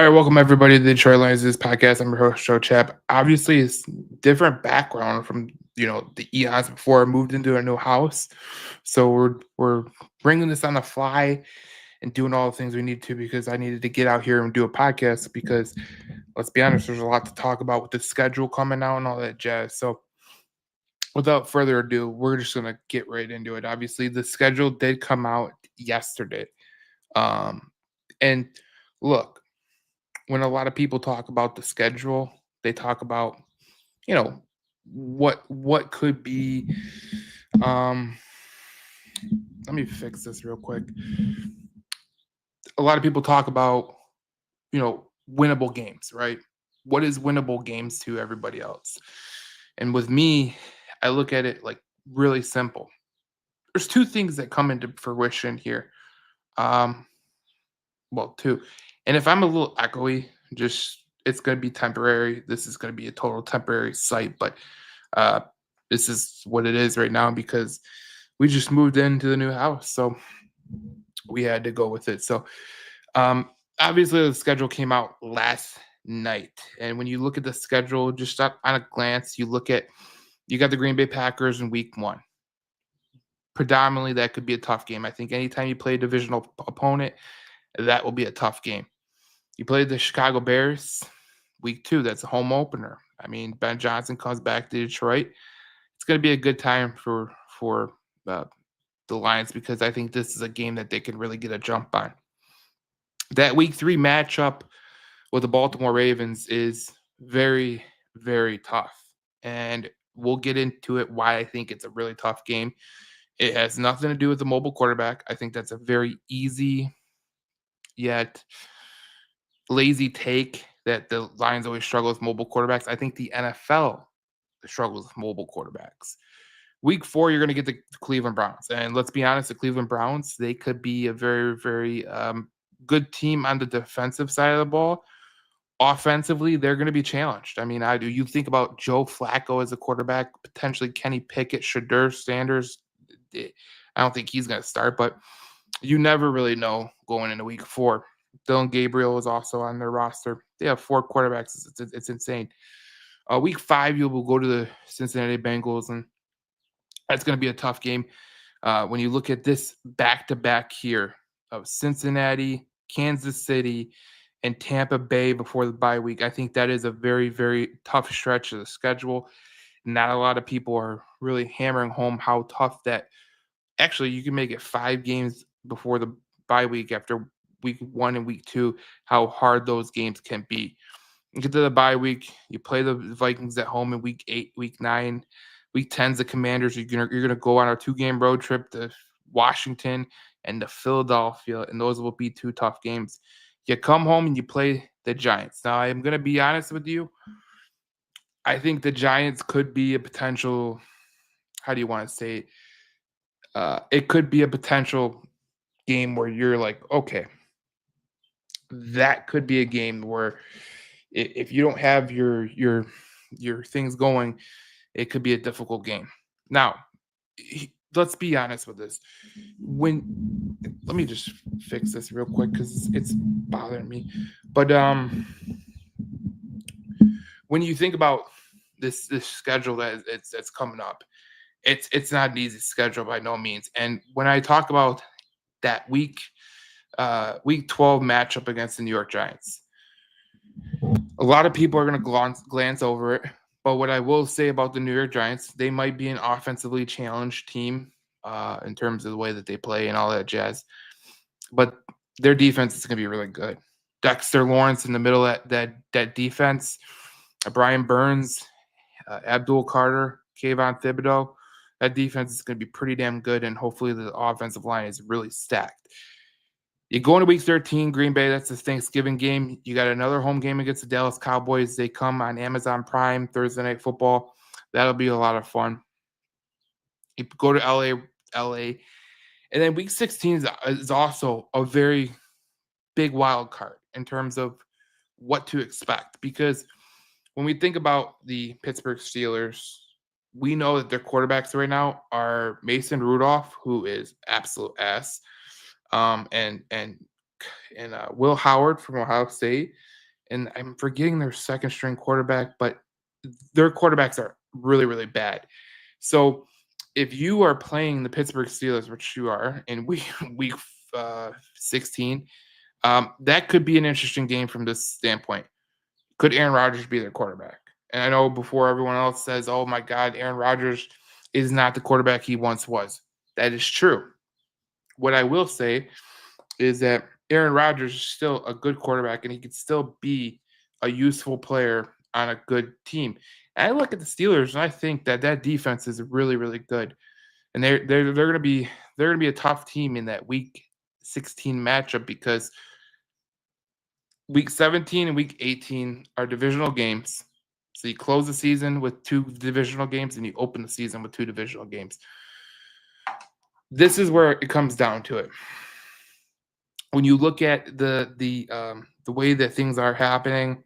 All right, welcome everybody to the Detroit Lions this podcast. I'm your host, Joe Chap. Obviously, it's different background from the eons before I moved into a new house. So we're bringing this on the fly and doing all the things we need to because I needed to get out here and do a podcast because let's be honest, there's a lot to talk about with the schedule coming out and all that jazz. So without further ado, we're just gonna get right into it. Obviously, the schedule did come out yesterday. Um, and look, when a lot of people talk about the schedule, they talk about, you know, what could be um let me fix this real quick. A lot of people talk about, winnable games, right? What is winnable games to everybody else? And with me, I look at it like really simple. There's two things that come into fruition here. Um, well, two. And if I'm a little echoey, just it's going to be temporary. This is going to be a total temporary site, but uh, this is what it is right now because we just moved into the new house, so we had to go with it. So um, obviously, the schedule came out last night, and when you look at the schedule, just on a glance, you got the Green Bay Packers in Week 1. Predominantly, that could be a tough game. I think anytime you play a divisional opponent, that will be a tough game. You played the Chicago Bears Week 2. That's a home opener. I mean, Ben Johnson comes back to Detroit. It's going to be a good time for uh, the Lions because I think this is a game that they can really get a jump on. That Week 3 matchup with the Baltimore Ravens is very, very tough, and we'll get into it why I think it's a really tough game. It has nothing to do with the mobile quarterback. I think that's a very easy yet lazy take that the Lions always struggle with mobile quarterbacks. I think the NFL struggles with mobile quarterbacks. Week 4, you're going to get the Cleveland Browns. And let's be honest, the Cleveland Browns, they could be a very, very good team on the defensive side of the ball. Offensively, they're going to be challenged. I mean, you think about Joe Flacco as a quarterback, potentially Kenny Pickett, Shadur Sanders. I don't think he's going to start, but you never really know going into Week 4. Dylan Gabriel is also on their roster. They have 4 quarterbacks. It's insane. Week 5, you will go to the Cincinnati Bengals, and that's going to be a tough game. When you look at this back-to-back here of Cincinnati, Kansas City, and Tampa Bay before the bye week, I think that is a very, very tough stretch of the schedule. Not a lot of people are really hammering home how tough that. Actually, you can make it 5 games before the bye week after Week 1 and Week 2, how hard those games can be. You get to the bye week, you play the Vikings at home in Week 8, Week 9. Week 10's the Commanders. You're gonna go on a 2-game road trip to Washington and to Philadelphia, and those will be 2 tough games. You come home and you play the Giants. Now, I'm gonna be honest with you. I think the Giants could be a potential. How do you want to say it? It could be a potential game where you're like, okay, that could be a game where if you don't have your things going, it could be a difficult game. Now, let's be honest with this. Let me just fix this real quick because it's bothering me. But when you think about this schedule that's coming up, it's not an easy schedule by no means. And when I talk about that week 12 matchup against the New York Giants, a lot of people are going to glance over it. But what I will say about the New York Giants, they might be an offensively challenged team in terms of the way that they play and all that jazz. But their defense is going to be really good. Dexter Lawrence in the middle of that defense, Brian Burns, Abdul Carter, Kayvon Thibodeau. That defense is going to be pretty damn good, and hopefully the offensive line is really stacked. You go into Week 13, Green Bay, that's the Thanksgiving game. You got another home game against the Dallas Cowboys. They come on Amazon Prime, Thursday Night Football. That'll be a lot of fun. You go to LA. And then Week 16 is also a very big wild card in terms of what to expect. Because when we think about the Pittsburgh Steelers, we know that their quarterbacks right now are Mason Rudolph, who is absolute ass, and and Will Howard from Ohio State, and I'm forgetting their second string quarterback, but their quarterbacks are really, really bad. So if you are playing the Pittsburgh Steelers, which you are in week 16, that could be an interesting game from this standpoint. Could Aaron Rodgers be their quarterback? And I know before everyone else says, "Oh my God, Aaron Rodgers is not the quarterback he once was." That is true. What I will say is that Aaron Rodgers is still a good quarterback, and he could still be a useful player on a good team. And I look at the Steelers, and I think that that defense is really, really good, and they're gonna be a tough team in that Week 16 matchup because Week 17 and Week 18 are divisional games. So you close the season with two divisional games, and you open the season with two divisional games. This is where it comes down to it. When you look at the way that things are happening,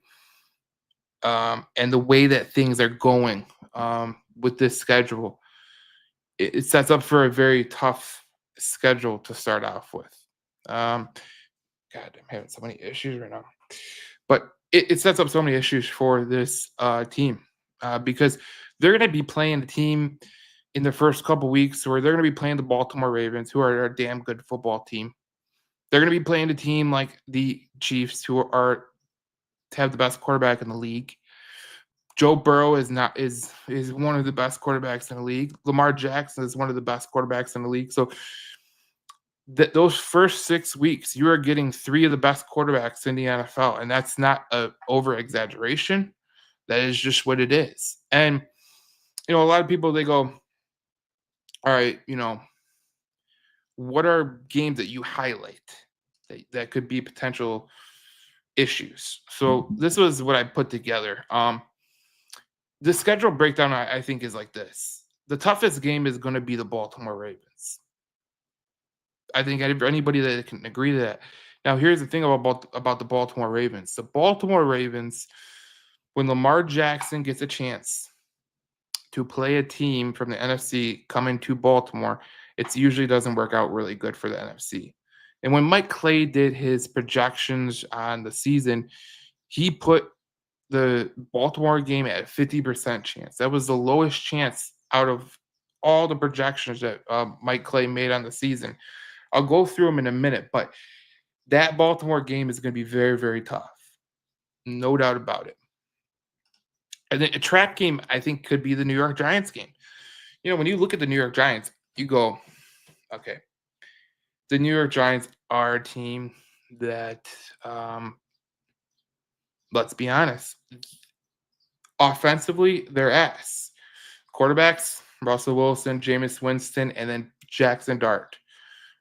and the way that things are going, with this schedule, it sets up for a very tough schedule to start off with. Um, God, I'm having so many issues right now, but it sets up so many issues for this team, because they're going to be playing the team in the first couple weeks, where they're going to be playing the Baltimore Ravens, who are a damn good football team. They're going to be playing a team like the Chiefs, who are to have the best quarterback in the league. Joe Burrow is one of the best quarterbacks in the league. Lamar Jackson is one of the best quarterbacks in the league. So those first 6 weeks, you are getting three of the best quarterbacks in the NFL, and that's not a over exaggeration. That is just what it is. And a lot of people, they go, all right, what are games that you highlight that could be potential issues? So this was what I put together. The schedule breakdown, I think, is like this. The toughest game is going to be the Baltimore Ravens. I think anybody that can agree to that. Now, here's the thing about the Baltimore Ravens. The Baltimore Ravens, when Lamar Jackson gets a chance to play a team from the NFC coming to Baltimore, it usually doesn't work out really good for the NFC. And when Mike Clay did his projections on the season, he put the Baltimore game at a 50% chance. That was the lowest chance out of all the projections that Mike Clay made on the season. I'll go through them in a minute, but that Baltimore game is going to be very, very tough. No doubt about it. And then a trap game, I think, could be the New York Giants game. When you look at the New York Giants, you go, okay, the New York Giants are a team that, let's be honest, offensively, they're ass. Quarterbacks, Russell Wilson, Jameis Winston, and then Jackson Dart.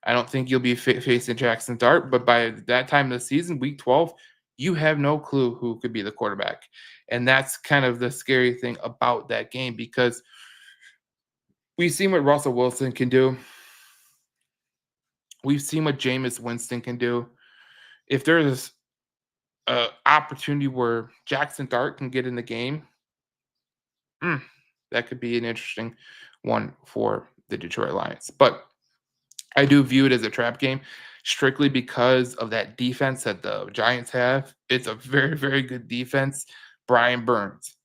I don't think you'll be facing Jackson Dart, but by that time of the season, week 12, you have no clue who could be the quarterback. And that's kind of the scary thing about that game, because we've seen what Russell Wilson can do. We've seen what Jameis Winston can do. If there's an opportunity where Jackson Dart can get in the game, that could be an interesting one for the Detroit Lions. But I do view it as a trap game strictly because of that defense that the Giants have. It's a very, very good defense. Brian Burns,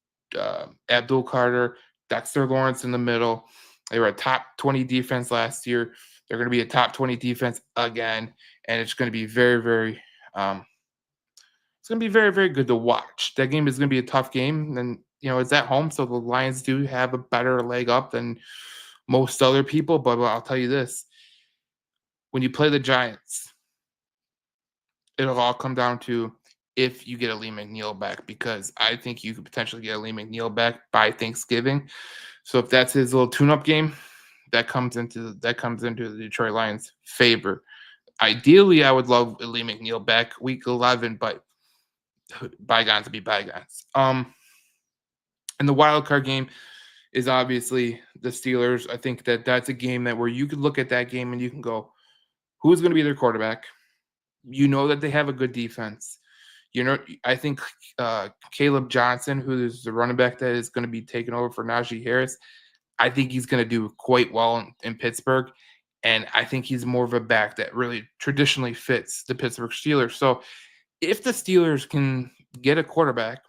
Abdul Carter, Dexter Lawrence in the middle. They were a top 20 defense last year. They're going to be a top 20 defense again, and it's going to be very, very it's going to be very, very good to watch. That game is going to be a tough game, and it's at home, so the Lions do have a better leg up than most other people. But I'll tell you this: when you play the Giants, it'll all come down to if you get a Lee McNeil back, because I think you could potentially get a Lee McNeil back by Thanksgiving. So if that's his little tune-up game, that comes into the Detroit Lions' favor. Ideally, I would love Lee McNeil back week 11, but bygones to be bygones. And the wild card game is obviously the Steelers. I think that's a game where you could look at that game and you can go, who's going to be their quarterback? That they have a good defense. I think Caleb Johnson, who is the running back that is going to be taking over for Najee Harris, I think he's going to do quite well in Pittsburgh. And I think he's more of a back that really traditionally fits the Pittsburgh Steelers. So if the Steelers can get a quarterback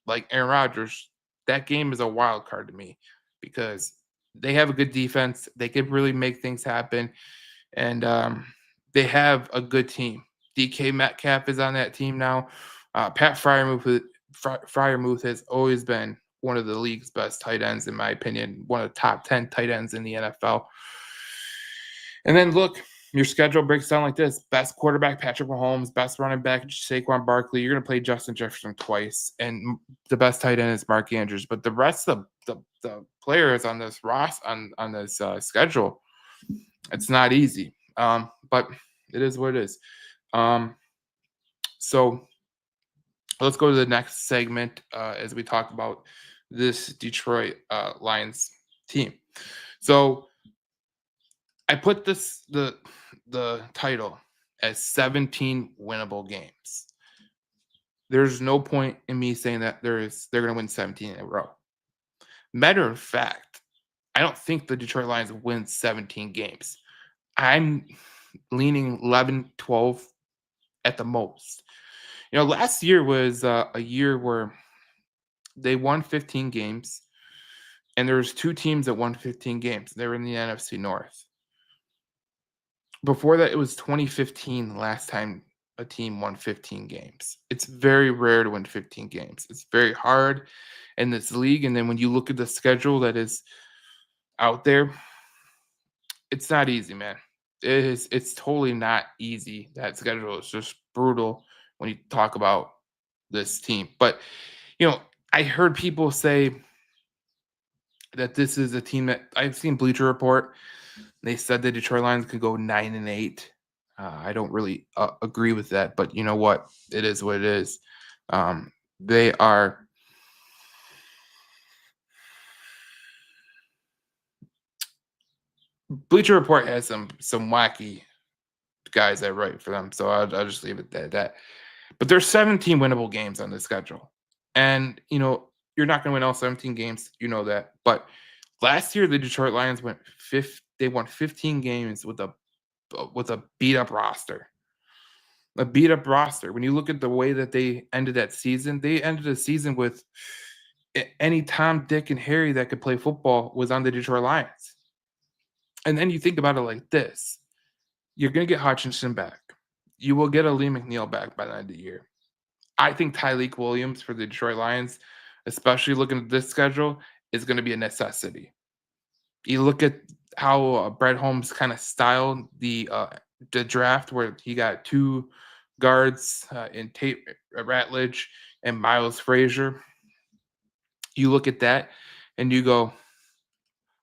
like Aaron Rodgers, that game is a wild card to me because they have a good defense. They could really make things happen. And they have a good team. DK Metcalf is on that team now. Pat Fryermuth has always been one of the league's best tight ends, in my opinion, one of the top 10 tight ends in the NFL. And then look, your schedule breaks down like this. Best quarterback, Patrick Mahomes. Best running back, Saquon Barkley. You're going to play Justin Jefferson twice. And the best tight end is Mark Andrews. But the rest of the players on this on this schedule, it's not easy. But it is what it is. So let's go to the next segment as we talk about this Detroit Lions team. So I put the title as 17 winnable games. There's no point in me saying that they're going to win 17 in a row. Matter of fact, I don't think the Detroit Lions win 17 games. I'm leaning 11, 12 at the most. Last year was a year where they won 15 games, and there was two teams that won 15 games. They were in the NFC North. Before that, it was 2015 last time a team won 15 games. It's very rare to win 15 games. It's very hard in this league. And then when you look at the schedule that is out there, it's not easy, man. It's totally not easy. That schedule is just brutal when you talk about this team. But, I heard people say that this is a team that I've seen Bleacher Report. They said the Detroit Lions could go 9-8. I don't really agree with that, but you know what? It is what it is. They are. Bleacher Report has some wacky guys that write for them, so I'll just leave it at that. But there's 17 winnable games on the schedule, and you're not going to win all 17 games. You know that, but last year the Detroit Lions went They won 15 games with a beat up roster. A beat up roster. When you look at the way that they ended that season, they ended the season with any Tom, Dick, and Harry that could play football was on the Detroit Lions. And then you think about it like this. You're going to get Hutchinson back. You will get a Lee McNeil back by the end of the year. I think Tyreek Williams for the Detroit Lions, especially looking at this schedule, is going to be a necessity. You look at how Brett Holmes kind of styled the draft, where he got two guards in Tate Ratledge and Miles Frazier. You look at that and you go,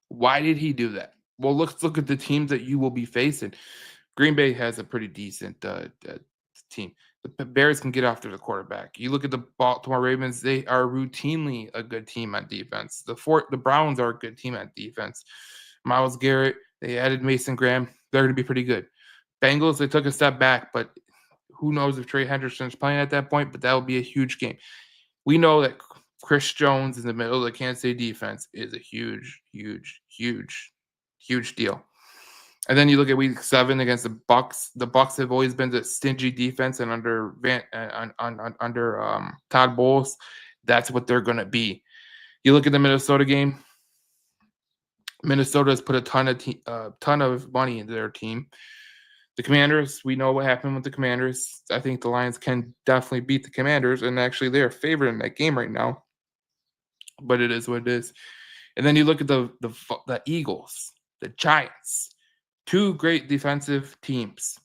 why did he do that? Well, let's look at the teams that you will be facing. Green Bay has a pretty decent team. The Bears can get after the quarterback. You look at the Baltimore Ravens; they are routinely a good team on defense. The Browns are a good team on defense. Myles Garrett, they added Mason Graham. They're going to be pretty good. Bengals, they took a step back, but who knows if Trey Hendrickson's playing at that point, but that will be a huge game. We know that Chris Jones in the middle of the Kansas City defense is a huge, huge, huge, huge deal. And then you look at Week 7 against the Bucs. The Bucs have always been the stingy defense, and under Todd Bowles, that's what they're going to be. You look at the Minnesota game. Minnesota has put a ton of money into their team. The Commanders, we know what happened with the Commanders. I think the Lions can definitely beat the Commanders, and actually they're favored in that game right now. But it is what it is. And then you look at the Eagles, the Giants. Two great defensive teams.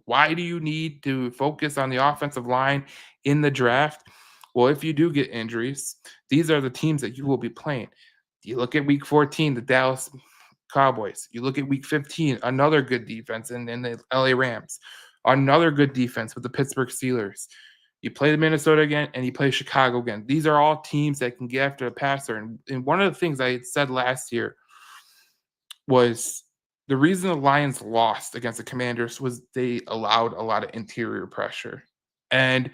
Why do you need to focus on the offensive line in the draft? Well, if you do get injuries, these are the teams that you will be playing. You look at Week 14, the Dallas Cowboys. You look at Week 15, another good defense, and then the LA Rams. Another good defense with the Pittsburgh Steelers. You play the Minnesota again, and you play Chicago again. These are all teams that can get after the passer. And one of the things I had said last year was the reason the Lions lost against the Commanders was they allowed a lot of interior pressure. And,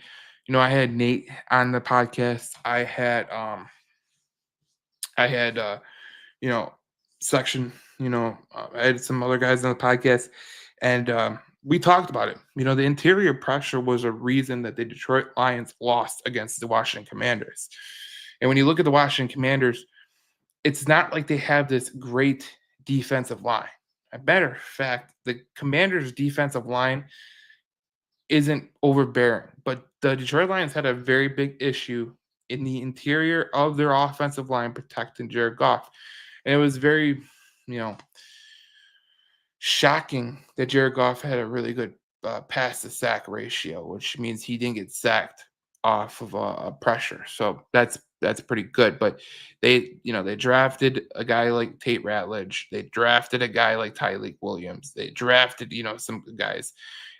I had Nate on the podcast. I had Section, I had some other guys on the podcast, and we talked about it. The interior pressure was a reason that the Detroit Lions lost against the Washington Commanders. And when you look at the Washington Commanders, it's not like they have this great defensive line. A matter of fact, the Commanders' defensive line isn't overbearing, but the Detroit Lions had a very big issue in the interior of their offensive line protecting Jared Goff. And it was very, you know, shocking that Jared Goff had a really good pass to sack ratio, which means he didn't get sacked off of pressure. So that's pretty good. But they drafted a guy like Tate Ratledge. They drafted a guy like Tyleek Williams. They drafted some guys,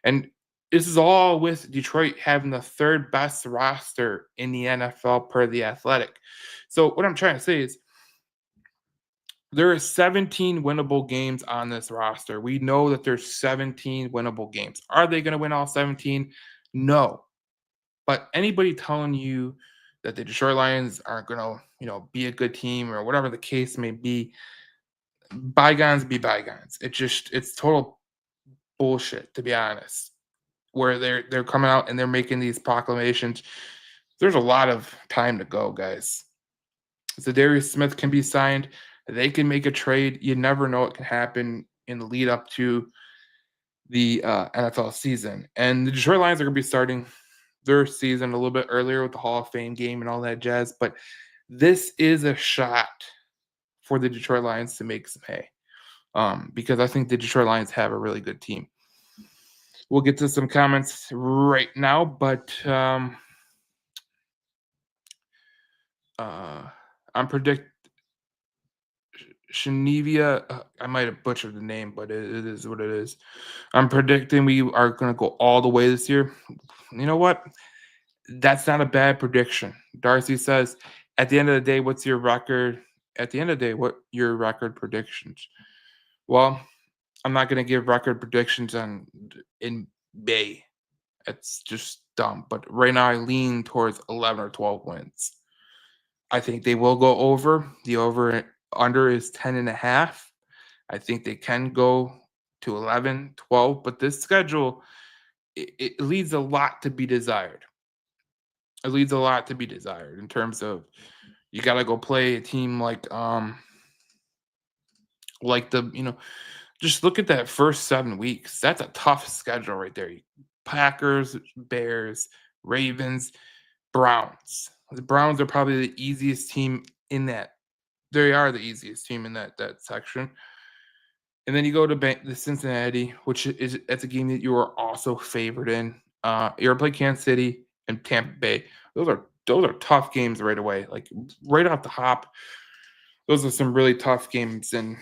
and this is all with Detroit having the third best roster in the NFL per the Athletic. So what I'm trying to say is there are 17 winnable games on this roster. We know that there's 17 winnable games. Are they going to win all 17? No. But anybody telling you that the Detroit Lions aren't going to, be a good team or whatever the case may be, bygones be bygones. It's total bullshit, to be honest. Where they're coming out and they're making these proclamations. There's a lot of time to go, guys. So Darius Smith can be signed. They can make a trade. You never know what can happen in the lead up to the NFL season. And the Detroit Lions are going to be starting their season a little bit earlier with the Hall of Fame game and all that jazz. But this is a shot for the Detroit Lions to make some hay, because I think the Detroit Lions have a really good team. We'll get to some comments right now, but I'm Shenevia, I might have butchered the name, but it is what it is. I'm predicting we are going to go all the way this year. You know what? That's not a bad prediction. Darcy says, at the end of the day, what's your record? At the end of the day, what your record predictions? Well, I'm not going to give record predictions in May. It's just dumb. But right now, I lean towards 11 or 12 wins. I think they will go over. The over-under is 10.5. I think they can go to 11, 12. But this schedule, it leaves a lot to be desired. It leaves a lot to be desired in terms of you got to go play a team like just look at that first 7 weeks. That's a tough schedule right there. Packers, Bears, Ravens, Browns. The Browns are probably the easiest team in that. They are the easiest team in that section. And then you go to the Cincinnati, that's a game that you are also favored in. You play Kansas City and Tampa Bay. Those are tough games right away. Like right off the hop, those are some really tough games, and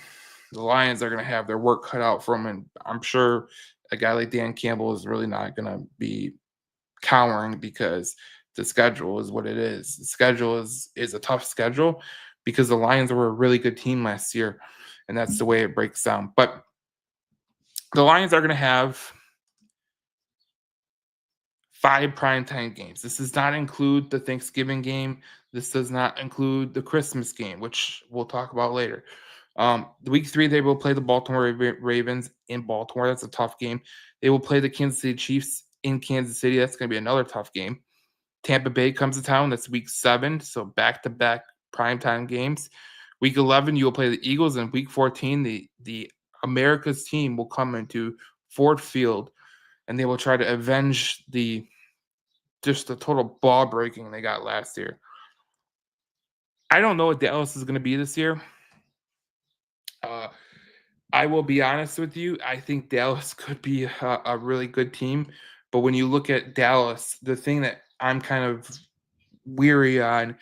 the Lions are going to have their work cut out for them. And I'm sure a guy like Dan Campbell is really not going to be cowering because the schedule is what it is. The schedule is a tough schedule because the Lions were a really good team last year, and that's the way it breaks down. But the Lions are going to have 5 primetime games. This does not include the Thanksgiving game. This does not include the Christmas game, which we'll talk about later. The week 3, they will play the Baltimore Ravens in Baltimore. That's a tough game. They will play the Kansas City Chiefs in Kansas City. That's going to be another tough game. Tampa Bay comes to town. That's week 7. So back-to-back primetime games. Week 11, you will play the Eagles. And week 14, the America's team will come into Ford Field, and they will try to avenge the total ball breaking they got last year. I don't know what Dallas is going to be this year. I will be honest with you. I think Dallas could be a really good team. But when you look at Dallas, the thing that I'm kind of weary on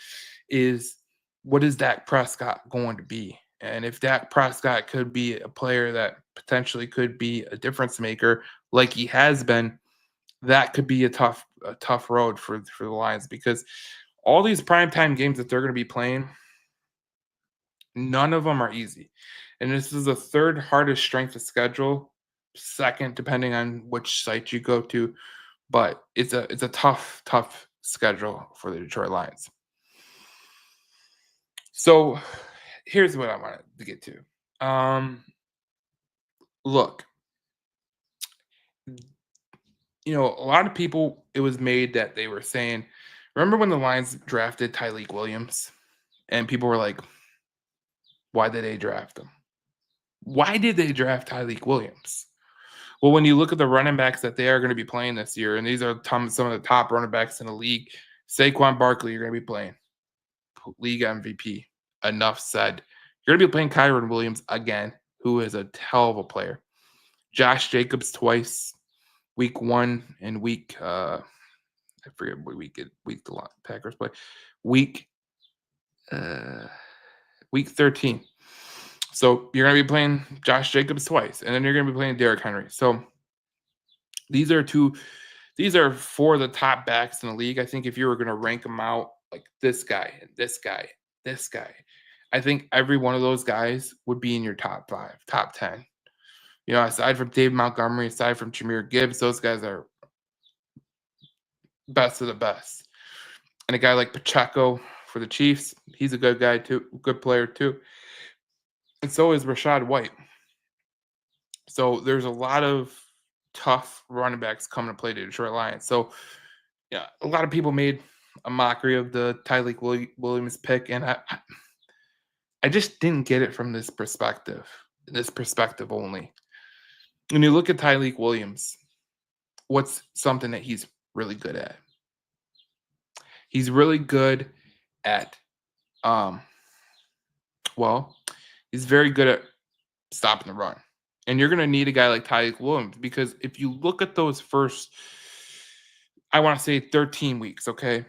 is what is Dak Prescott going to be? And if Dak Prescott could be a player that potentially could be a difference maker like he has been, that could be a tough road for the Lions, because all these primetime games that they're going to be playing, none of them are easy. And this is the third hardest strength of schedule, second depending on which site you go to, but it's a tough schedule for the Detroit Lions. So here's what I wanted to get to. Look, a lot of people, it was made that they were saying, remember when the Lions drafted Tyleik Williams? And people were like, why did they draft him? Why did they draft Tyleik Williams? Well, when you look at the running backs that they are going to be playing this year, and these are some of the top running backs in the league, Saquon Barkley, you're going to be playing league MVP. Enough said. You're going to be playing Kyron Williams again, who is a hell of a player. Josh Jacobs twice, week 1 and week I forget what week the Packers play. Week 13. So you're going to be playing Josh Jacobs twice, and then you're going to be playing Derrick Henry. So these are 4 of the top backs in the league. I think if you were going to rank them out, like this guy, this guy, this guy, I think every one of those guys would be in your top 5, top 10. Aside from Dave Montgomery, aside from Jahmyr Gibbs, those guys are best of the best. And a guy like Pacheco for the Chiefs, he's a good guy too, good player too. And so is Rachaad White. So there's a lot of tough running backs coming to play the Detroit Lions. So, a lot of people made a mockery of the Tyleik Williams pick, and I just didn't get it from this perspective only. When you look at Tyleik Williams, what's something that he's really good at? He's really good at, he's very good at stopping the run. And you're going to need a guy like Tyleik Williams, because if you look at those first, I want to say 13 weeks, okay,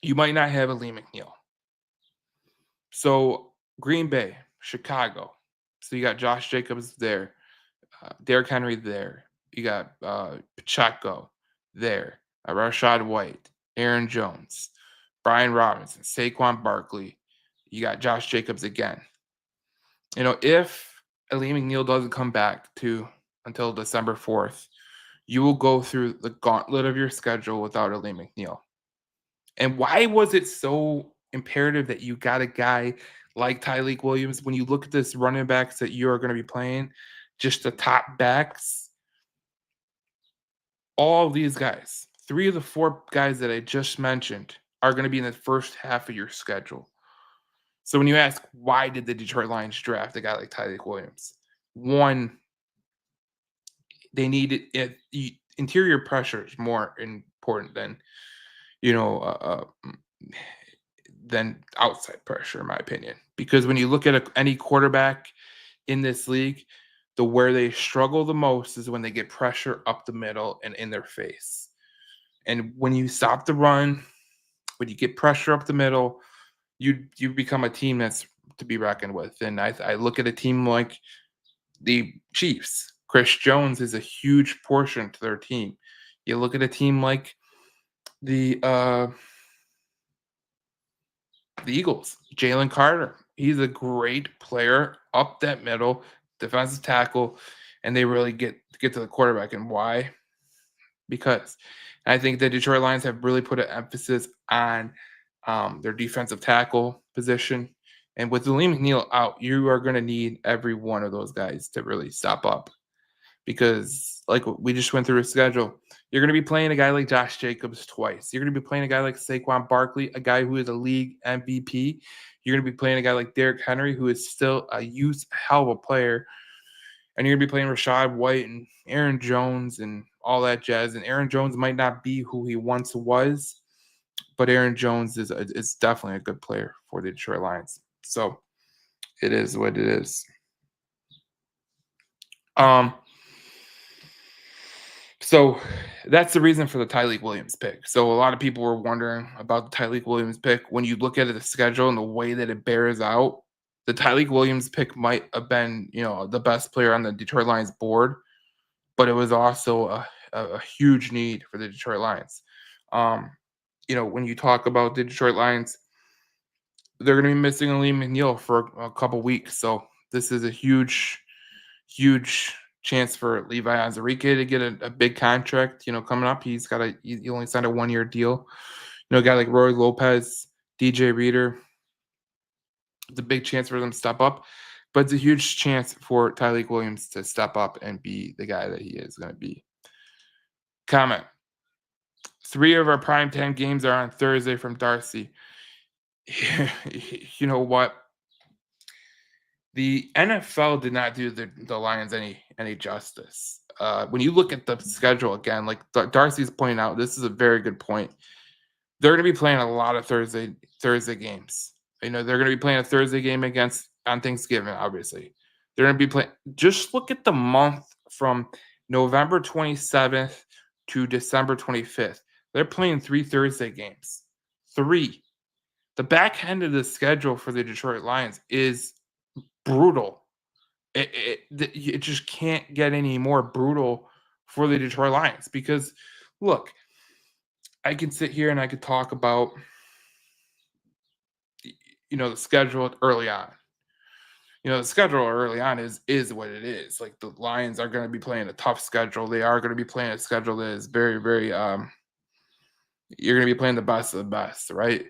you might not have a Lee McNeil. So Green Bay, Chicago. So you got Josh Jacobs there, Derrick Henry there. You got Pacheco there, Rachaad White, Aaron Jones, Brian Robinson, Saquon Barkley. You got Josh Jacobs again. If Lee McNeil doesn't come back until December 4th, you will go through the gauntlet of your schedule without Lee McNeil. And why was it so imperative that you got a guy like Tyleik Williams? When you look at this running backs that you are going to be playing, just the top backs, all of these guys, 3 of the 4 guys that I just mentioned are going to be in the first half of your schedule. So when you ask, why did the Detroit Lions draft a guy like Tyleik Williams? One, they needed interior pressure is more important than than outside pressure, in my opinion. Because when you look at any quarterback in this league, where they struggle the most is when they get pressure up the middle and in their face. And when you stop the run, when you get pressure up the middle, you become a team that's to be reckoned with. And I look at a team like the Chiefs. Chris Jones is a huge portion to their team. You look at a team like the Eagles. Jalen Carter. He's a great player up that middle, defensive tackle, and they really get to the quarterback. And why? Because I think the Detroit Lions have really put an emphasis on their defensive tackle position. And with Lee McNeil out, you are going to need every one of those guys to really step up. Because, like we just went through a schedule, you're going to be playing a guy like Josh Jacobs twice. You're going to be playing a guy like Saquon Barkley, a guy who is a league MVP. You're going to be playing a guy like Derrick Henry, who is still a hell of a player. And you're going to be playing Rachaad White and Aaron Jones and all that jazz. And Aaron Jones might not be who he once was, but Aaron Jones is definitely a good player for the Detroit Lions. So it is what it is. So that's the reason for the Tyleik Williams pick. So a lot of people were wondering about the Tyleik Williams pick. When you look at the schedule and the way that it bears out, the Tyleik Williams pick might have been, the best player on the Detroit Lions board, but it was also a huge need for the Detroit Lions. When you talk about the Detroit Lions, they're going to be missing Lee McNeil for a couple weeks. So this is a huge chance for Levi Onwuzurike to get a big contract, coming up. He only signed a 1-year deal. A guy like Roy Lopez, DJ Reader, It's a big chance for them to step up, but it's a huge chance for Tyreek Williams to step up and be the guy that he is going to be. Comment. 3 of our primetime games are on Thursday from Darcy. You know what? The NFL did not do the Lions any justice. When you look at the schedule again, like Darcy's pointing out, this is a very good point. They're going to be playing a lot of Thursday games. You know, they're going to be playing a Thursday game on Thanksgiving, obviously. They're going to be playing. Just look at the month from November 27th to December 25th. They're playing 3 Thursday games. 3. The back end of the schedule for the Detroit Lions is brutal. It just can't get any more brutal for the Detroit Lions because, look, I can sit here and I could talk about, the schedule early on. The schedule early on is what it is. Like, the Lions are going to be playing a tough schedule. They are going to be playing a schedule that is very, very, you're going to be playing the best of the best, right?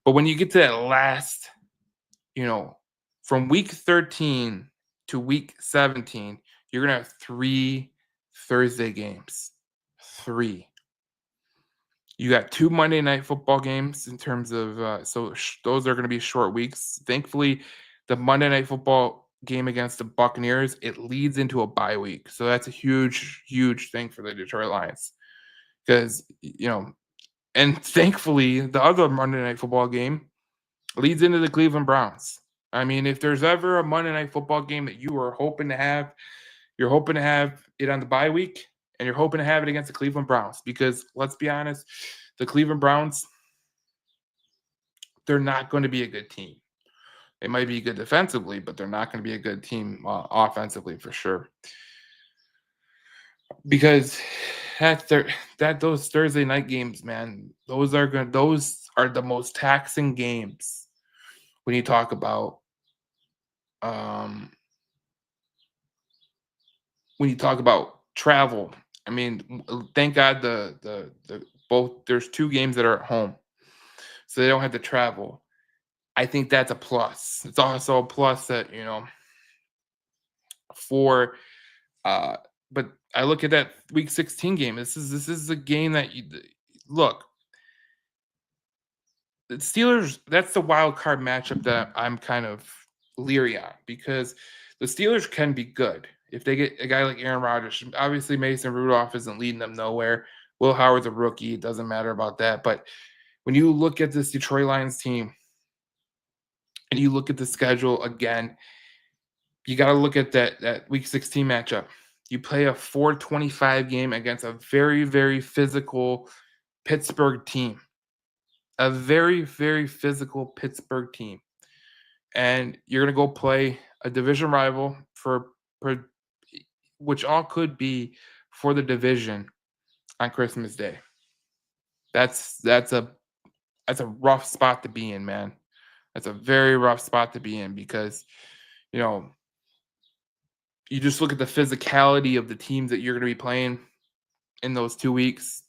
But when you get to that last, from week 13 to week 17, you're going to have 3 Thursday games. 3. You got 2 Monday Night Football games in terms of those are going to be short weeks. Thankfully, the Monday Night Football game against the Buccaneers, it leads into a bye week. So that's a huge, huge thing for the Detroit Lions. Because, and thankfully, the other Monday Night Football game leads into the Cleveland Browns. I mean, if there's ever a Monday Night Football game that you are hoping to have, you're hoping to have it on the bye week, and you're hoping to have it against the Cleveland Browns. Because let's be honest, the Cleveland Browns, they're not going to be a good team. They might be good defensively, but they're not going to be a good team offensively for sure. Because those Thursday night games, man, those are the most taxing games when you talk about travel. I mean, thank God the both there's 2 games that are at home, so they don't have to travel. I think that's a plus. It's also a plus that for but I look at that week 16 game. This is a game that look. The Steelers, that's the wild card matchup that I'm kind of leery on because the Steelers can be good if they get a guy like Aaron Rodgers. Obviously, Mason Rudolph isn't leading them nowhere. Will Howard's a rookie. It doesn't matter about that. But when you look at this Detroit Lions team and you look at the schedule again, you got to look at that Week 16 matchup. You play a 4:25 game against a very, very physical Pittsburgh team. A very, very physical Pittsburgh team. And you're going to go play a division rival for which all could be for the division on Christmas Day. That's a rough spot to be in, man. That's a very rough spot to be in because, you just look at the physicality of the teams that you're going to be playing in those 2 weeks.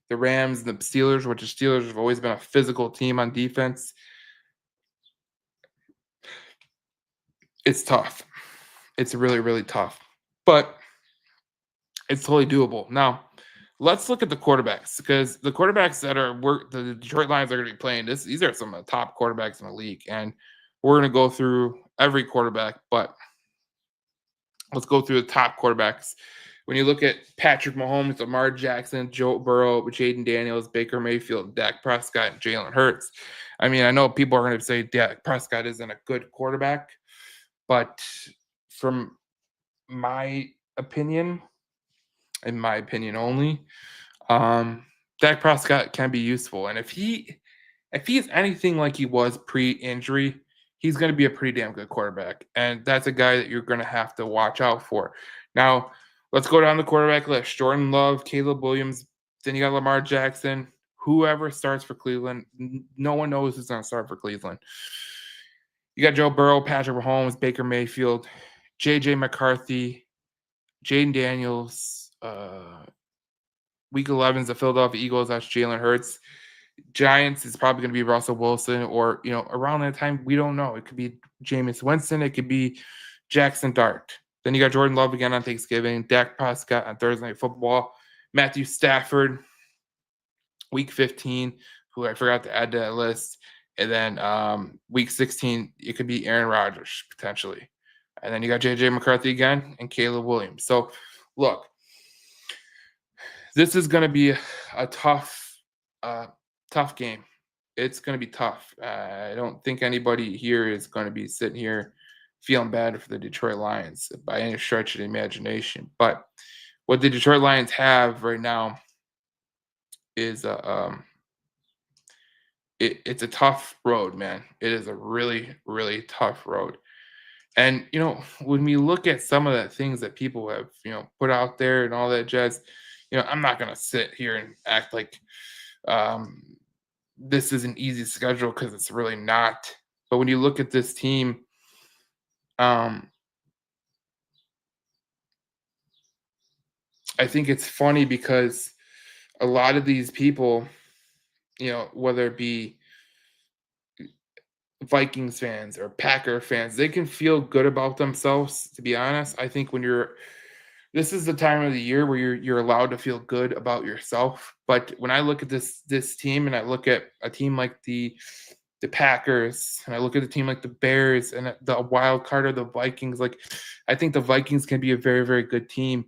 The Rams and the Steelers, which the Steelers have always been a physical team on defense. It's tough. It's really, really tough. But it's totally doable. Now, let's look at the quarterbacks because the quarterbacks that the Detroit Lions are going to be playing, these are some of the top quarterbacks in the league. And we're going to go through every quarterback, but let's go through the top quarterbacks. When you look at Patrick Mahomes, Lamar Jackson, Joe Burrow, Jaden Daniels, Baker Mayfield, Dak Prescott, and Jalen Hurts. I mean, I know people are going to say Dak Prescott isn't a good quarterback, but from my opinion, in my opinion only, Dak Prescott can be useful. And if he is anything like he was pre-injury, he's going to be a pretty damn good quarterback. And that's a guy that you're going to have to watch out for. Now, let's go down the quarterback list. Jordan Love, Caleb Williams, then you got Lamar Jackson. Whoever starts for Cleveland, no one knows who's going to start for Cleveland. You got Joe Burrow, Patrick Mahomes, Baker Mayfield, J.J. McCarthy, Jaden Daniels, Week 11 is the Philadelphia Eagles. That's Jalen Hurts. Giants is probably going to be Russell Wilson, or around that time we don't know. It could be Jameis Winston. It could be Jackson Dart. Then you got Jordan Love again on Thanksgiving. Dak Prescott on Thursday Night Football. Matthew Stafford, Week 15, who I forgot to add to that list. And then Week 16, it could be Aaron Rodgers potentially. And then you got J.J. McCarthy again and Caleb Williams. So, look, this is going to be a tough game. It's going to be tough. I don't think anybody here is going to be sitting here feeling bad for the Detroit Lions by any stretch of the imagination. But what the Detroit Lions have right now is it's a tough road, man. It is a really, really tough road. And when we look at some of the things that people have put out there and all that jazz, I'm not gonna sit here and act like this is an easy schedule, because it's really not. But when you look at this team, I think it's funny because a lot of these people, whether it be Vikings fans or Packer fans, they can feel good about themselves, to be honest. I think this is the time of the year where you're allowed to feel good about yourself. But when I look at this team, and I look at a team like the Packers, and I look at a team like the Bears and the wild card of the Vikings, like, I think the Vikings can be a very, very good team.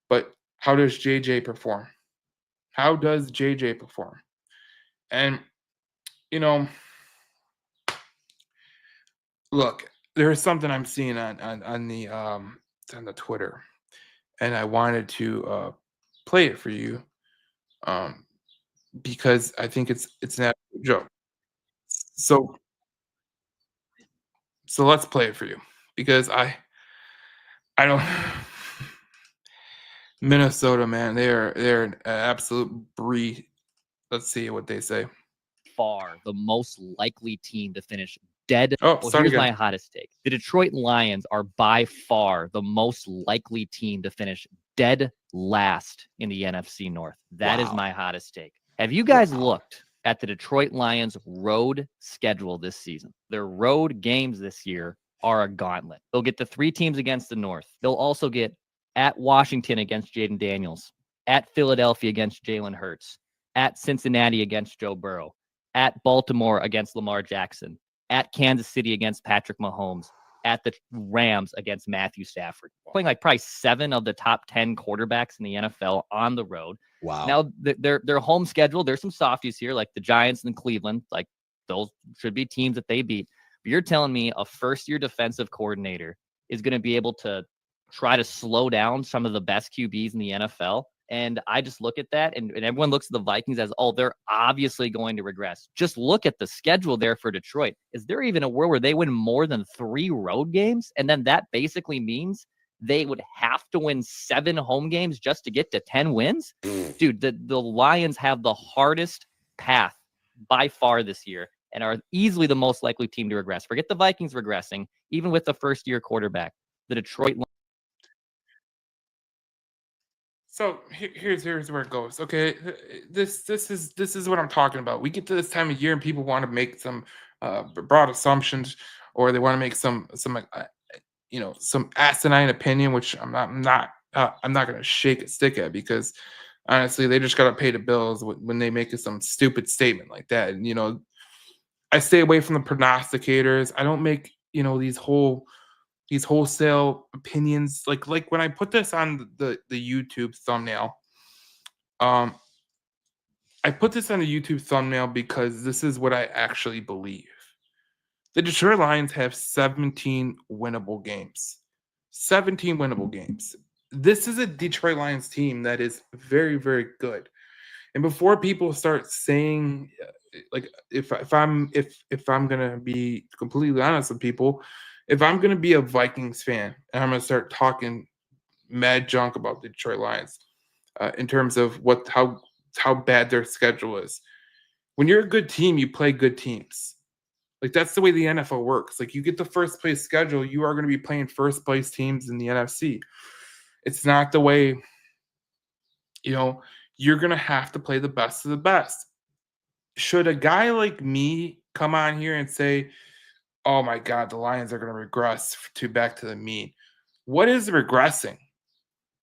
But how does JJ perform? How does JJ perform? And look, there's something I'm seeing on the Twitter, and I wanted to play it for you, because I think it's an absolute joke. So let's play it for you, because I don't Minnesota, man, they're an absolute breed. Let's see what they say. Far the most likely team to finish dead. Oh, Well, start here's again. my hottest take. The Detroit Lions are by far the most likely team to finish dead last in the NFC North. That is Wow. my hottest take. Have you guys Wow. looked at the Detroit Lions road schedule this season? Their road games this year are a gauntlet. They'll get the 3 teams against the North. They'll also get at Washington against Jaden Daniels, at Philadelphia against Jalen Hurts, at Cincinnati against Joe Burrow, at Baltimore against Lamar Jackson, at Kansas City against Patrick Mahomes, at the Rams against Matthew Stafford. Playing like probably 7 of the top 10 quarterbacks in the NFL on the road. Wow. Now, their home schedule, there's some softies here, like the Giants and Cleveland. Like, those should be teams that they beat. But you're telling me a first-year defensive coordinator is going to be able to try to slow down some of the best QBs in the NFL? And I just look at that, and everyone looks at the Vikings as, oh, they're obviously going to regress. Just look at the schedule there for Detroit. Is there even a world where they win more than 3 road games? And then that basically means they would have to win 7 home games just to get to 10 wins? Dude, the Lions have the hardest path by far this year and are easily the most likely team to regress. Forget the Vikings regressing, even with the first-year quarterback. The Detroit Lions. So here's where it goes. Okay, this is what I'm talking about. We get to this time of year and people want to make some broad assumptions, or they want to make some some asinine opinion, which I'm not going to shake a stick at, because honestly, they just got to pay the bills when they make some stupid statement like that. And I stay away from the prognosticators. I don't make these wholesale opinions, like when I put this on the YouTube thumbnail. I put this on the YouTube thumbnail because this is what I actually believe. The Detroit Lions have 17 winnable games. 17 winnable games. This is a Detroit Lions team that is very, very good. And before people start saying, like, if I'm gonna be completely honest with people, if I'm gonna be a Vikings fan and I'm gonna start talking mad junk about the Detroit Lions, in terms of how bad their schedule is, when you're a good team, you play good teams. Like, that's the way the NFL works. Like, you get the first place schedule, you are going to be playing first place teams in the NFC. It's not the way, you're going to have to play the best of the best. should a guy like me come on here and say, "Oh my God, the Lions are going to regress to back to the mean"? What is regressing?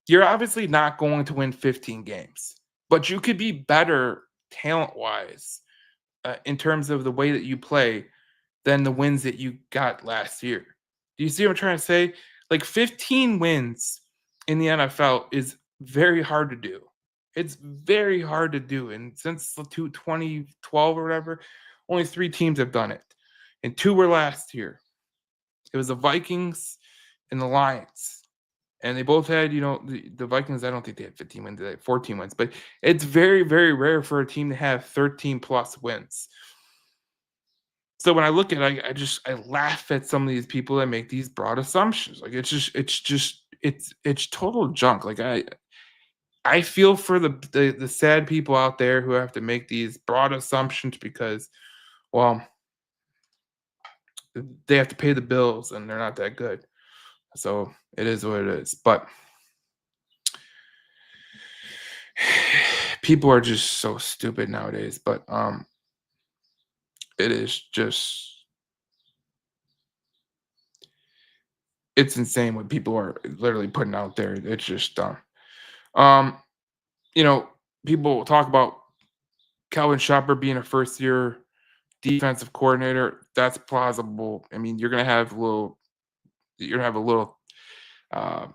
You're obviously not going to win 15 games, but you could be better talent wise in terms of the way that you play than the wins that you got last year. Do you see what I'm trying to say? Like 15 wins in the NFL is very hard to do. It's very hard to do. And since the 2012 or whatever, only 3 teams have done it. And 2 were last year. It was the Vikings and the Lions. And they both had, the Vikings, I don't think they had 15 wins, they had 14 wins. But it's very, very rare for a team to have 13 plus wins. So when I look at it, I laugh at some of these people that make these broad assumptions. Like it's total junk. Like I feel for the sad people out there who have to make these broad assumptions because, well, they have to pay the bills and they're not that good. So it is what it is. But people are just so stupid nowadays. But it is just it's insane what people are literally putting out there. It's just dumb. Um, people talk about Calvin Shepard being a first year defensive coordinator. That's plausible. I mean, you're gonna have a little uh,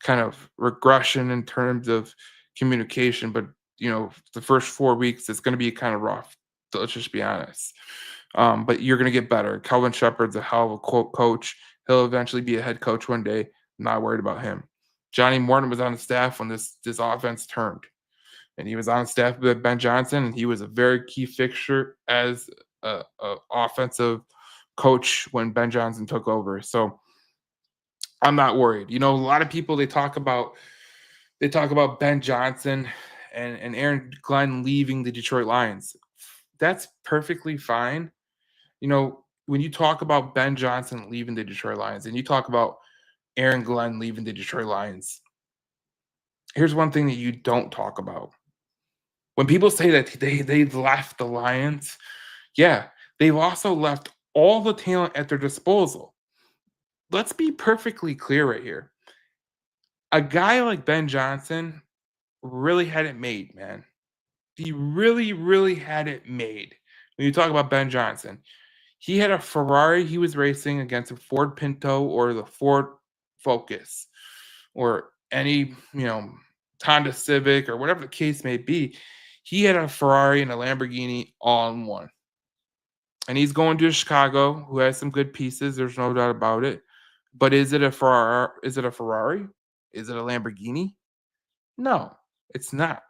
kind of regression in terms of communication, but the first 4 weeks it's gonna be kind of rough. Let's just be honest. But you're gonna get better. Calvin Shepard's a hell of a coach. He'll eventually be a head coach one day. I'm not worried about him. Johnny Morton was on the staff when this offense turned. And he was on staff with Ben Johnson, and he was a very key fixture as a offensive coach when Ben Johnson took over. So I'm not worried. A lot of people they talk about Ben Johnson and Aaron Glenn leaving the Detroit Lions. That's perfectly fine. When you talk about Ben Johnson leaving the Detroit Lions and you talk about Aaron Glenn leaving the Detroit Lions, here's one thing that you don't talk about. When people say that they left the Lions, yeah, they've also left all the talent at their disposal. Let's be perfectly clear right here. A guy like Ben Johnson really had it made, man. He really, really had it made. When you talk about Ben Johnson, he had a Ferrari he was racing against a Ford Pinto or the Ford Focus or any, Honda Civic or whatever the case may be. He had a Ferrari and a Lamborghini all in one. And he's going to Chicago, who has some good pieces. There's no doubt about it. But is it a Ferrari? Is it a Ferrari? Is it a Lamborghini? No, it's not.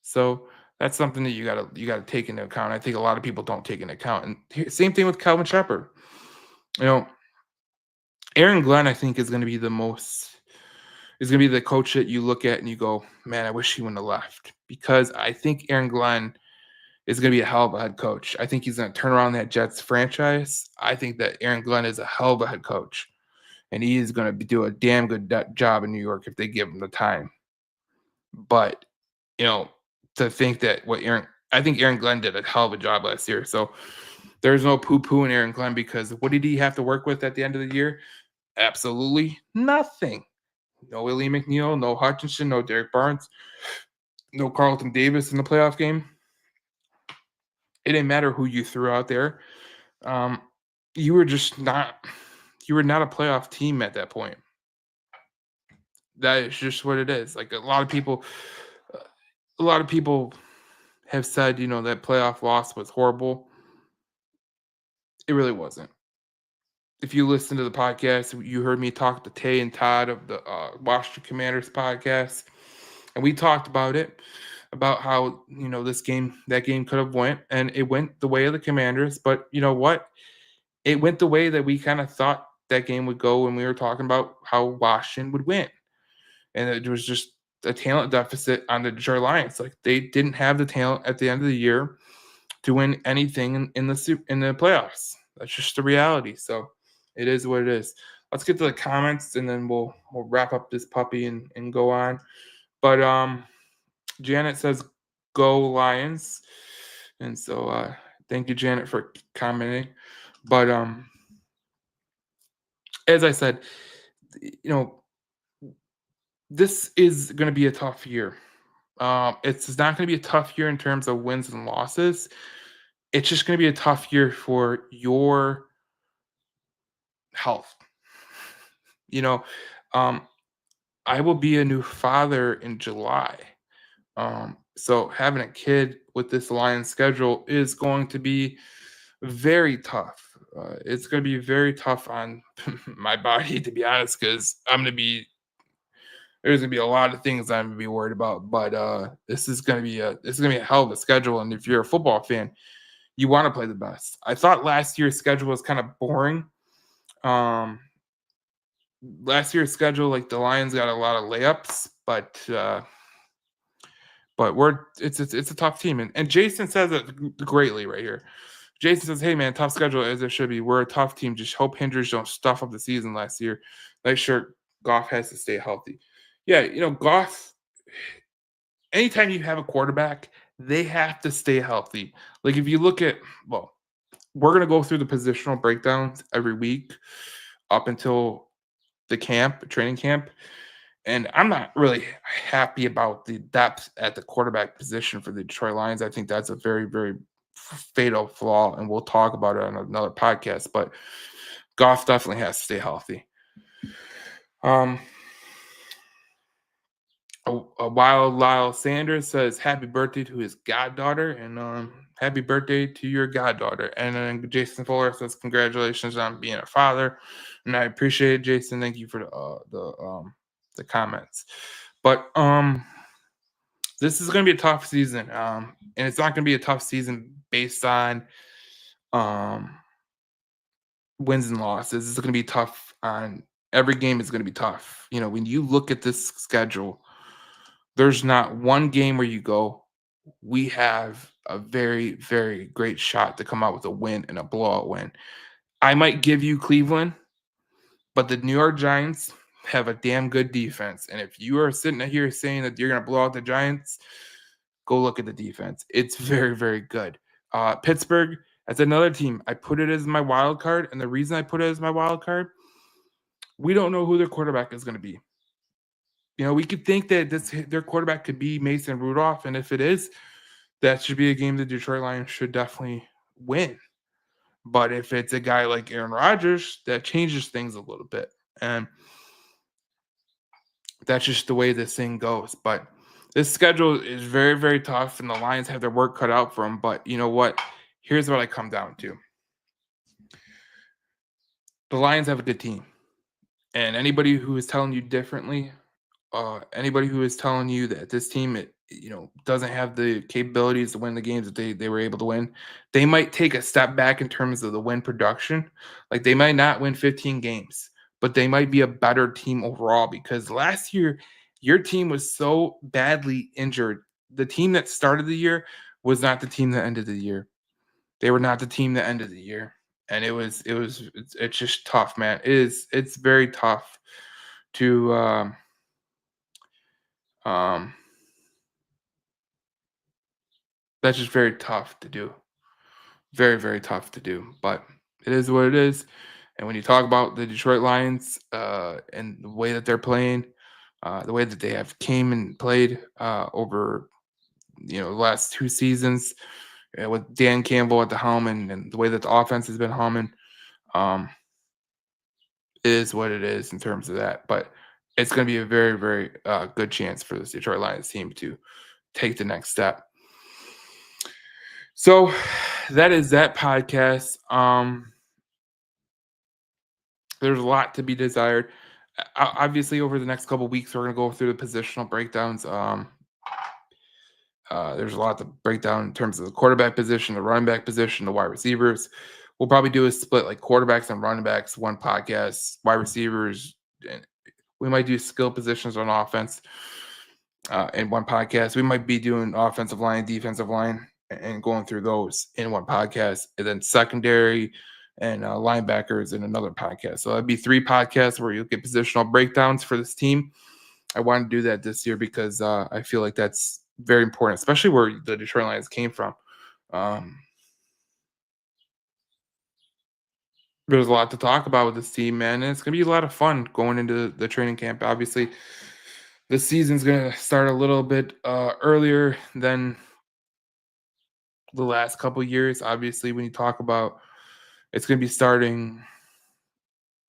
So that's something that you gotta take into account. I think a lot of people don't take into account. And same thing with Calvin Shepard. Aaron Glenn, I think, is going to be the coach that you look at and you go, man, I wish he wouldn't have left, because I think Aaron Glenn is going to be a hell of a head coach. I think he's going to turn around that Jets franchise. I think that Aaron Glenn is a hell of a head coach, and he is going to do a damn good job in New York if they give him the time. But, to think that I think Aaron Glenn did a hell of a job last year. So there's no poo-poo in Aaron Glenn, because what did he have to work with at the end of the year? Absolutely nothing. No Willie McNeil, no Hutchinson, no Derek Barnes, no Carlton Davis in the playoff game. It didn't matter who you threw out there. You were not a playoff team at that point. That is just what it is. Like a lot of people have said, that playoff loss was horrible. It really wasn't. If you listen to the podcast, you heard me talk to Tay and Todd of the Washington Commanders podcast, and we talked about it, about how that game could have went, and it went the way of the Commanders. But you know what? It went the way that we kind of thought that game would go when we were talking about how Washington would win, and it was just a talent deficit on the Detroit Lions. Like they didn't have the talent at the end of the year to win anything in the playoffs. That's just the reality. So it is what it is. Let's get to the comments, and then we'll wrap up this puppy and go on. But Janet says, "Go Lions." And so thank you, Janet, for commenting. But as I said, you know, this is going to be a tough year. It's not going to be a tough year in terms of wins and losses. It's just going to be a tough year for your health. You know, um, I will be a new father in July. So having a kid with this Lions schedule is going to be very tough. It's going to be very tough on my body, to be honest, because there's gonna be a lot of things I'm gonna be worried about. But this is gonna be a hell of a schedule. And if you're a football fan, you want to play the best. I thought last year's schedule was kind of boring. Um, Last year's schedule, like the Lions got a lot of layups, but it's a tough team. And Jason says it greatly right here. Jason says, "Hey man, tough schedule as it should be. We're a tough team. Just hope hinders don't stuff up the season last year. Make sure Goff has to stay healthy." Yeah, Goff. Anytime you have a quarterback, they have to stay healthy. Like if you look at, well, we're gonna go through the positional breakdowns every week up until the training camp. And I'm not really happy about the depth at the quarterback position for the Detroit Lions. I think that's a very, very fatal flaw, and we'll talk about it on another podcast. But Goff definitely has to stay healthy. While Lyle Sanders says happy birthday to his goddaughter, and happy birthday to your goddaughter. And then Jason Fuller says congratulations on being a father, and I appreciate it, Jason. Thank you for the comments. But this is going to be a tough season, and it's not going to be a tough season based on wins and losses. It's going to be tough on every game. Is going to be tough. When you look at this schedule, there's not one game where you go, we have a very, very great shot to come out with a win and a blowout win. I might give you Cleveland, but the New York Giants have a damn good defense. And if you are sitting here saying that you're going to blow out the Giants, go look at the defense. It's very, very good. Pittsburgh, that's another team. I put it as my wild card. And the reason I put it as my wild card, we don't know who their quarterback is going to be. We could think that their quarterback could be Mason Rudolph, and if it is, that should be a game the Detroit Lions should definitely win. But if it's a guy like Aaron Rodgers, that changes things a little bit, and that's just the way this thing goes. But this schedule is very, very tough, and the Lions have their work cut out for them. But you know what? Here's what I come down to: the Lions have a good team, and anybody who is telling you differently. Anybody who is telling you that this team, doesn't have the capabilities to win the games that they were able to win, they might take a step back in terms of the win production. Like they might not win 15 games, but they might be a better team overall because last year your team was so badly injured. The team that started the year was not the team that ended the year. They were not the team that ended the year, and it's just tough, man. It's very tough to. That's just very tough to do. Very, very tough to do. But it is what it is. And when you talk about the Detroit Lions and the way that they're playing, the way that they have came and played over the last two seasons with Dan Campbell at the helm and the way that the offense has been humming, it is what it is in terms of that. But it's going to be a very, very good chance for the Detroit Lions team to take the next step. So that is that podcast. There's a lot to be desired. Obviously, over the next couple of weeks, we're going to go through the positional breakdowns. There's a lot to break down in terms of the quarterback position, the running back position, the wide receivers. We'll probably do a split like quarterbacks and running backs, one podcast, wide receivers. And we might do skill positions on offense in one podcast. We might be doing offensive line, defensive line, and going through those in one podcast, and then secondary and linebackers in another podcast. So that'd be 3 podcasts where you'll get positional breakdowns for this team. I want to do that this year because I feel like that's very important, especially where the Detroit Lions came from. There's a lot to talk about with this team, man. And it's gonna be a lot of fun going into the training camp. Obviously, the season's gonna start a little bit earlier than the last couple years. Obviously, when you talk about it's gonna be starting,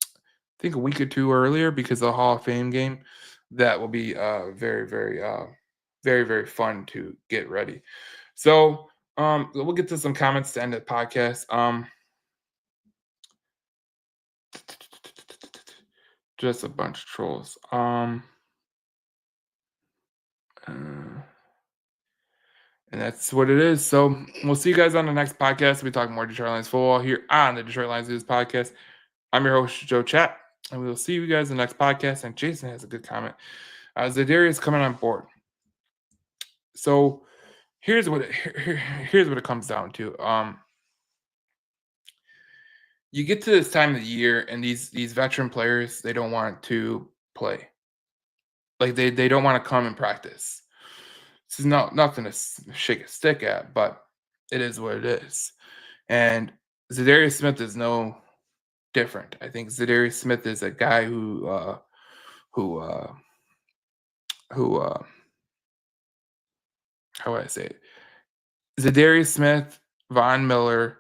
I think a week or two earlier because of the Hall of Fame game. That will be very, very fun to get ready. So we'll get to some comments to end the podcast. Just a bunch of trolls. And that's what it is. So we'll see you guys on the next podcast. We'll be talking more Detroit Lions football here on the Detroit Lions News Podcast. I'm your host, Joe Chat, and we will see you guys in the next podcast. And Jason has a good comment. Zadarius coming on board. So here's what it comes down to. You get to this time of the year, and these veteran players, they don't want to play. Like they don't want to come and practice. This is nothing to shake a stick at, but it is what it is. And Zadarius Smith is no different. I think Zadarius Smith is a guy who how would I say it? Zadarius Smith, Von Miller,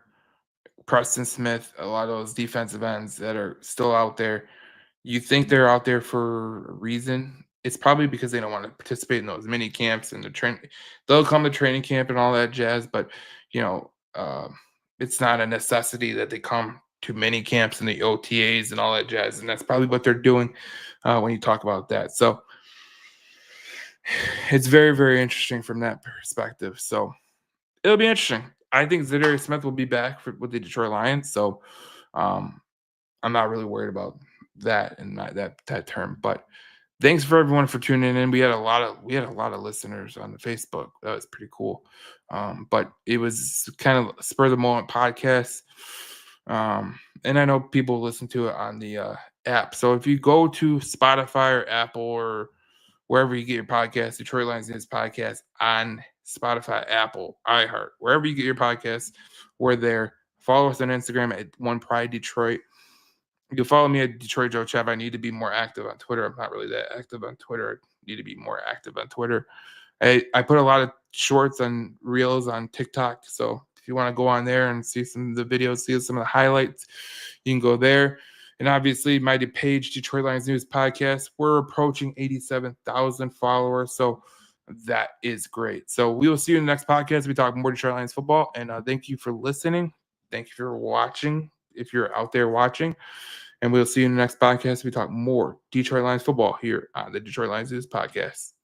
Preston Smith, a lot of those defensive ends that are still out there. You think they're out there for a reason. It's probably because they don't want to participate in those mini camps and the train. They'll come to training camp and all that jazz, but it's not a necessity that they come to mini camps and the OTAs and all that jazz. And that's probably what they're doing when you talk about that. So it's very, very interesting from that perspective. So it'll be interesting. I think Zadarius Smith will be back with the Detroit Lions. So I'm not really worried about that and that term. But thanks for everyone for tuning in. We had a lot of listeners on the Facebook. That was pretty cool. But it was kind of spur of the moment podcast. And I know people listen to it on the app. So if you go to Spotify or Apple or wherever you get your podcast, Detroit Lions News Podcast on Spotify, Apple, iHeart, wherever you get your podcasts, we're there. Follow us on Instagram at One Pride Detroit. You can follow me at Detroit Joe Chav. I need to be more active on Twitter. I'm not really that active on Twitter. I need to be more active on Twitter. I put a lot of shorts and reels on TikTok. So if you want to go on there and see some of the videos, see some of the highlights, you can go there. And obviously, my page, Detroit Lions News Podcast, we're approaching 87,000 followers. So that is great. So we will see you in the next podcast. We talk more Detroit Lions football. And thank you for listening. Thank you for watching, if you're out there watching. And we'll see you in the next podcast. We talk more Detroit Lions football here on the Detroit Lions News Podcast.